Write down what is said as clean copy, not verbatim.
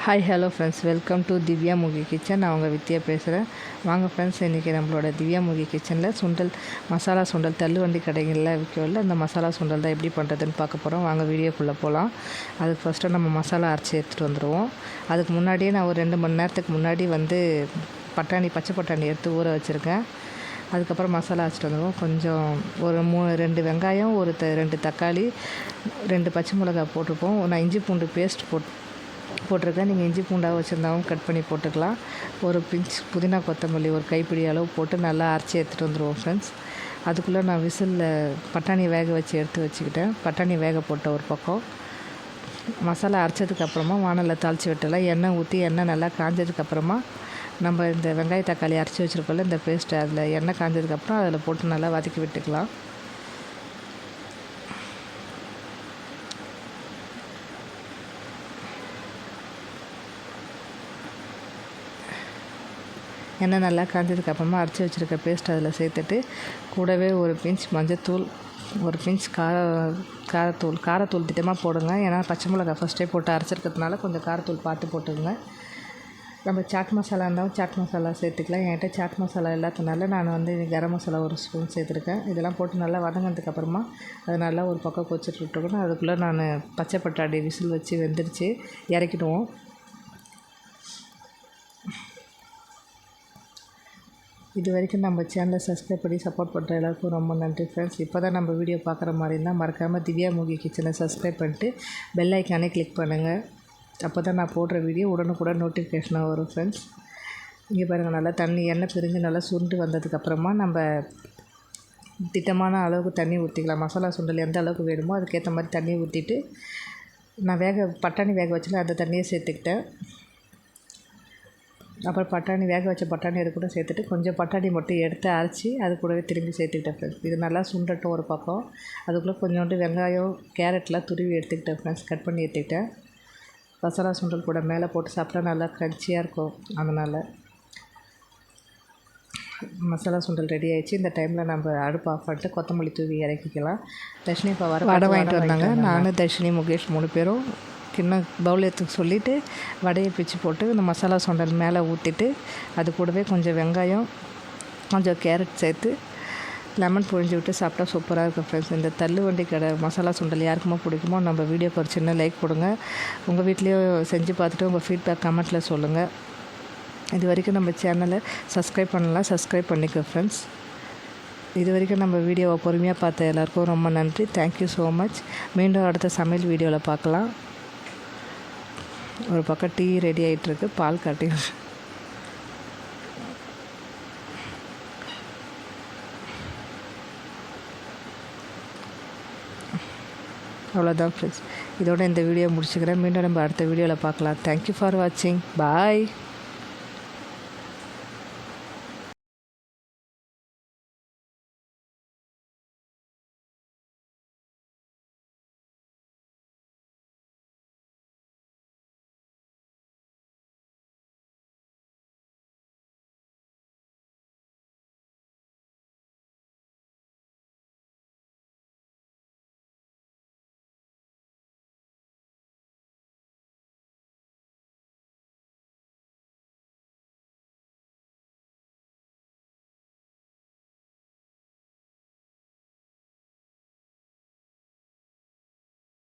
Hi hello friends, welcome to Divya மூகி kitchen. நான் உங்கள் வித்யா பேசுகிறேன். வாங்க ஃப்ரெண்ட்ஸ், இன்றைக்கி நம்மளோட திவ்யா மூகி கிச்சனில் சுண்டல், மசாலா சுண்டல் தள்ளுவண்டி கடைகளில் விற்கவில்லை அந்த மசாலா சுண்டல் தான் எப்படி பண்ணுறதுன்னு பார்க்க போகிறோம். வாங்க வீடியோக்குள்ளே போகலாம். அதுக்கு ஃபஸ்ட்டு நம்ம மசாலா அரைச்சி எடுத்துகிட்டு வந்துடுவோம். அதுக்கு முன்னாடியே நான் ஒரு 2 மணி நேரத்துக்கு முன்னாடி பச்சை பட்டாணி எடுத்து ஊற வச்சுருக்கேன். அதுக்கப்புறம் மசாலா அரைச்சிட்டு வந்துடுவோம். கொஞ்சம் ஒரு 2 வெங்காயம், 2 தக்காளி, 2 பச்சை மிளகாய் போட்டிருப்போம். நான் இஞ்சி பூண்டு பேஸ்ட் போட்டிருக்கேன். நீங்கள் இஞ்சி பூண்டாக வச்சுருந்தாலும் கட் பண்ணி போட்டுக்கலாம். ஒரு பிஞ்ச் புதினா கொத்தமல்லி ஒரு கைப்பிடி அளவு போட்டு நல்லா அரைச்சி எடுத்துகிட்டு வந்துடுவோம் ஃப்ரெண்ட்ஸ். அதுக்குள்ளே நான் விசிலில் பட்டாணி வேக வச்சு எடுத்து வச்சுக்கிட்டேன். பட்டாணி வேக போட்ட ஒரு பக்கம் மசாலா அரைச்சதுக்கப்புறமா வானலில் தாளித்து விட்டுலாம். எண்ணெய் ஊற்றி எண்ணெய் நல்லா காஞ்சதுக்கப்புறமா நம்ம இந்த வெங்காய தக்காளி அரைச்சி வச்சுருக்கோம்ல இந்த பேஸ்ட்டு, அதில் எண்ணெய் காஞ்சதுக்கப்புறம் அதில் போட்டு நல்லா வதக்கி விட்டுக்கலாம். எண்ணெய் நல்லா காஞ்சதுக்கப்புறமா அரைச்சி வச்சுருக்க பேஸ்ட் அதில் சேர்த்துட்டு கூடவே ஒரு பிஞ்ச் மஞ்சத்தூள், ஒரு பிஞ்ச் காரத்தூள் திட்டமாக போடுங்க. ஏன்னா பச்சை மிளகாய் ஃபஸ்ட்டே போட்டு அரைச்சிருக்கிறதுனால கொஞ்சம் காரத்தூள் பார்த்து போட்டுங்க. நம்ம சாட் மசாலா இருந்தாலும் சாட் மசாலா சேர்த்துக்கலாம். என்கிட்ட சாட் மசாலா இல்லாததுனால நான் கரம் மசாலா ஒரு ஸ்பூன் சேர்த்துருக்கேன். இதெல்லாம் போட்டு நல்லா வதங்கினதுக்கப்புறமா அது நல்லா ஒரு பக்கம் கொச்சிட்டு விட்டுருக்கணும். அதுக்குள்ளே நான் பச்சை பட்டாணி விசில் வச்சு வெந்துடுச்சு, இறக்கிடுவோம். இது வரைக்கும் நம்ம சேனலை சப்ஸ்கிரைப் பண்ணி சப்போர்ட் பண்ணுற எல்லாருக்கும் ரொம்ப நன்றி ஃப்ரெண்ட்ஸ். இப்போ தான் நம்ம வீடியோ பார்க்குற மாதிரி இருந்தால் மறக்காமல் திவ்யா மூகி கிச்சனை சப்ஸ்கிரைப் பண்ணிட்டு பெல் ஐக்கானே கிளிக் பண்ணுங்கள். அப்போ தான் நான் போடுற வீடியோ உடனுக்குடன் நோட்டிஃபிகேஷனாக வரும் ஃப்ரெண்ட்ஸ். இங்கே பாருங்கள், நல்லா எண்ணெய் பிரிஞ்சு நல்லா சுருண்டு வந்ததுக்கப்புறமா நம்ம திட்டமான அளவுக்கு தண்ணி ஊற்றிக்கலாம். மசாலா சுண்டல் எந்த அளவுக்கு வேணுமோ அதுக்கேற்ற மாதிரி தண்ணி ஊற்றிட்டு நான் பட்டாணி வேக வச்சுல அந்த தண்ணியை சேர்த்துக்கிட்டேன். அப்புறம் வேக வச்ச பட்டாணி அது கூட சேர்த்துட்டு கொஞ்சம் பட்டாணி மட்டும் எடுத்து அரைச்சி அது கூடவே திரும்பி சேர்த்துக்கிட்டேன் ஃப்ரெண்ட்ஸ். இது நல்லா சுண்டட்டும் ஒரு பக்கம். அதுக்குள்ளே கொஞ்சோண்டு வெங்காயம், கேரட்லாம் துருவி எடுத்துக்கிட்டேன் ஃப்ரெண்ட்ஸ், கட் பண்ணி எடுத்துக்கிட்டேன். மசாலா சுண்டல் கூட மேலே போட்டு சாப்பிட்டா நல்லா க்ரன்ச்சியாக இருக்கும். அதனால் மசாலா சுண்டல் ரெடி ஆகிடுச்சு. இந்த டைமில் நம்ம அடுப்பு ஆஃப் பண்ணிட்டு கொத்தமல்லி தூவி இறக்கிக்கலாம். தர்ஷினி இப்போ வடை வாங்கிட்டு வந்தாங்க. நான் தர்ஷினி, முகேஷ் 3 பேரும் கிண்ணம் பவுல் எடுத்துக்க சொல்லிவிட்டு வடையை பிச்சு போட்டு இந்த மசாலா சுண்டல் மேலே ஊற்றிட்டு அது கூடவே கொஞ்சம் வெங்காயம், கொஞ்சம் கேரட் சேர்த்து லெமன் புழிஞ்சு விட்டு சாப்பிட்டா சூப்பராக இருக்கும் ஃப்ரெண்ட்ஸ். இந்த தள்ளுவண்டி கடை மசாலா சுண்டல் யாருக்குமா பிடிக்குமோ நம்ம வீடியோக்கு ஒரு சின்ன லைக் கொடுங்க. உங்கள் வீட்லேயும் செஞ்சு பார்த்துட்டு உங்கள் ஃபீட்பேக் கமெண்ட்டில் சொல்லுங்கள். இது வரைக்கும் நம்ம சேனலை சப்ஸ்கிரைப் பண்ணலாம், சப்ஸ்கிரைப் பண்ணிக்கோ ஃப்ரெண்ட்ஸ். இது வரைக்கும் நம்ம வீடியோவை பொறுமையாக பார்த்த எல்லாருக்கும் ரொம்ப நன்றி. Thank you so much. மீண்டும் அடுத்த சமையல் வீடியோவில் பார்க்கலாம். ஒரு பக்கம் டீ ரெடி ஆகிட்டுருக்கு, பால் காட்டி அவ்வளோதான் ஃப்ரெண்ட்ஸ். இதோட இந்த வீடியோ முடிச்சுக்கிறேன். மீண்டும் நம்ம அடுத்த வீடியோவில் பார்க்கலாம். தேங்க்யூ ஃபார் வாட்சிங். பாய்.